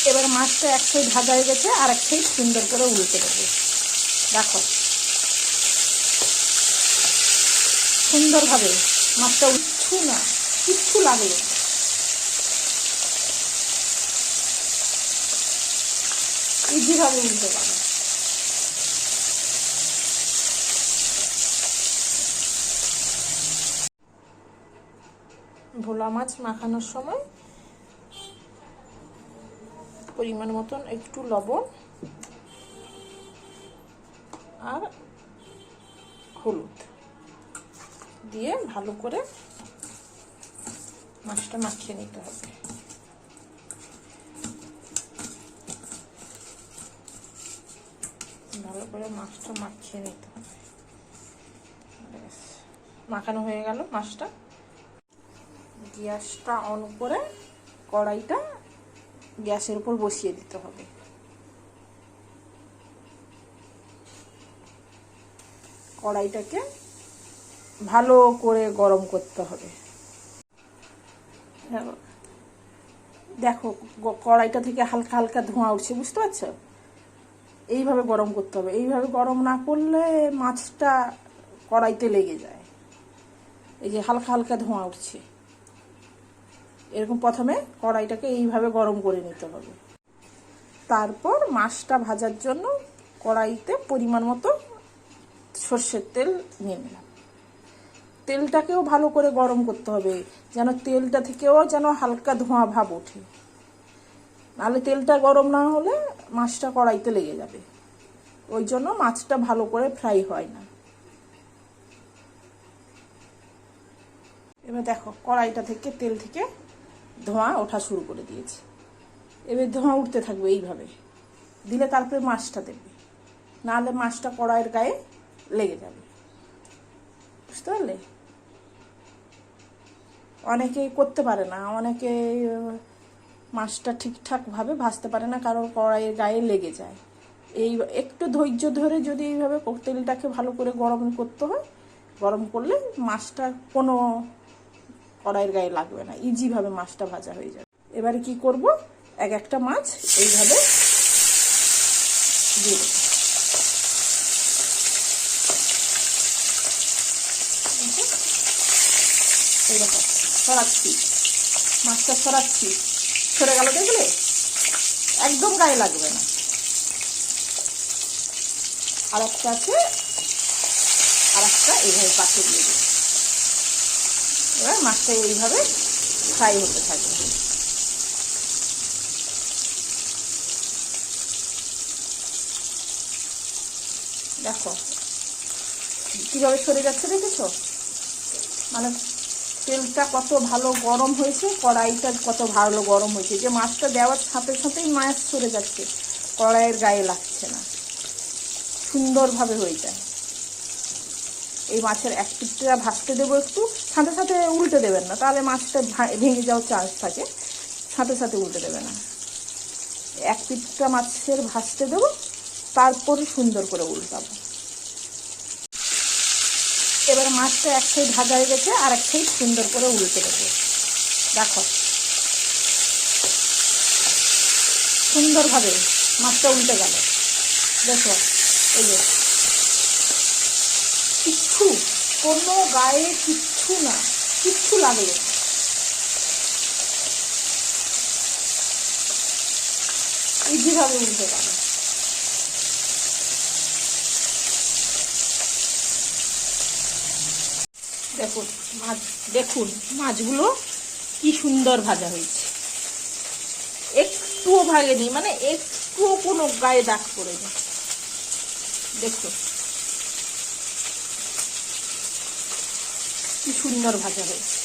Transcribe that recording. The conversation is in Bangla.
এবার মাছটা এক সাইড ভাজা হয়ে গেছে, আর এক সাইড সুন্দর করে উল্টে দেবো। দেখো সুন্দরভাবে মাছটা কিচ্ছু লাগে না। ইজিভাবে উল্টে পাবে। ভোলা মাছ মাখানোর সময় পরিমাণ মতন একটু লবণ আর হলুদ দিয়ে ভালো করে মাছটা মাখিয়ে নিতে হবে। ভালো করে মাছটা মাখিয়ে নিতে হবে। মাখানো হয়ে গেল মাছটা। গ্যাসটা অন করে কড়াইটা গ্যাসের উপর বসিয়ে দিতে হবে। কড়াইটাকে ভালো করে গরম করতে হবে। দেখো কড়াইটা থেকে হালকা হালকা ধোঁয়া উঠছে, বুঝতে পারছো? এইভাবে গরম করতে হবে। এইভাবে গরম না করলে মাছটা কড়াইতে লেগে যায়। এই যে হালকা হালকা ধোঁয়া উঠছে, এরকম প্রথমে কড়াইটাকে এইভাবে গরম করে নিতে হবে। তারপর মাছটা ভাজার জন্য কড়াইতে পরিমাণ মতো সর্ষের তেল নিয়ে নিলাম। তেলটাকেও ভালো করে গরম করতে হবে, যেন তেলটা থেকেও যেন হালকা ধোঁয়া ভাব ওঠে। নাহলে তেলটা গরম না হলে মাছটা কড়াইতে লেগে যাবে, ওই জন্য মাছটা ভালো করে ফ্রাই হয় না। এবার দেখো কড়াইটা থেকে তেল থেকে ধোঁয়া ওঠা শুরু করে দিয়েছে। এবার ধোঁয়া উঠতে থাকবে, এইভাবে দিলে তারপরে মাছটা দেবে, নাহলে মাছটা কড়াইয়ের গায়ে লেগে যাবে। বুঝতে পারলে? অনেকেই করতে পারে না, অনেকে মাছটা ঠিকঠাকভাবে ভাজতে পারে না, কারণ কড়াইয়ের গায়ে লেগে যায়। এই একটু ধৈর্য ধরে যদি এইভাবে তেলটাকে ভালো করে গরম করতে হয়, গরম করলে মাছটা কোনো কড়াইয়ের গায়ে লাগবে না, ইজিভাবে মাছটা ভাজা হয়ে যাবে। এবারে কি করব, এক একটা মাছ এইভাবে দিয়ে দেব। এইরকম সরাচ্ছি, মাছটা সরাচ্ছি, সরে গেল, দেখলে? একদম গায়ে লাগবে না। আর একটা আছে, আর একটা এইভাবে পাশে দিয়ে দেব। এবার মাছটা এইভাবে ফ্রাই হতে থাকবে। দেখো কিভাবে সরে যাচ্ছে, দেখেছো? মানে তেলটা কত ভালো গরম হয়েছে, কড়াইটা কত ভালো গরম হয়েছে, যে মাছটা দেওয়ার সাথে সাথেই মাছ সরে যাচ্ছে, কড়াইয়ের গায়ে লাগছে না, সুন্দরভাবে হয়ে যায়। এই মাছের এক পিঠটা ভাজতে দেবো, একটু সাথে সাথে উল্টে দেবেন না, তাহলে মাছটা ভেঙে যাওয়ার চান্স থাকে। সাথে সাথে উল্টে দেবে না, এক পিঠটা মাছের ভাজতে দেবো, তারপরে সুন্দর করে উল্টাবো। এবার মাছটা এক সাইড ভাজা হয়ে গেছে, আর এক সাইড সুন্দর করে উল্টে দেবো। দেখো সুন্দরভাবে মাছটা উল্টে গেল। দেখো এই যে কিচ্ছু, কোনো গায়ে কিচ্ছু না, কিচ্ছু লাগে না। ইজিভাবে উল্টে গেল। দেখুন মাছগুলো কি সুন্দর ভাজা হয়েছে, একটুও ভাগেনি, মানে একটুও কোনো গায়ে দাগ পড়েনি। দেখুন কি সুন্দর ভাজা হয়েছে।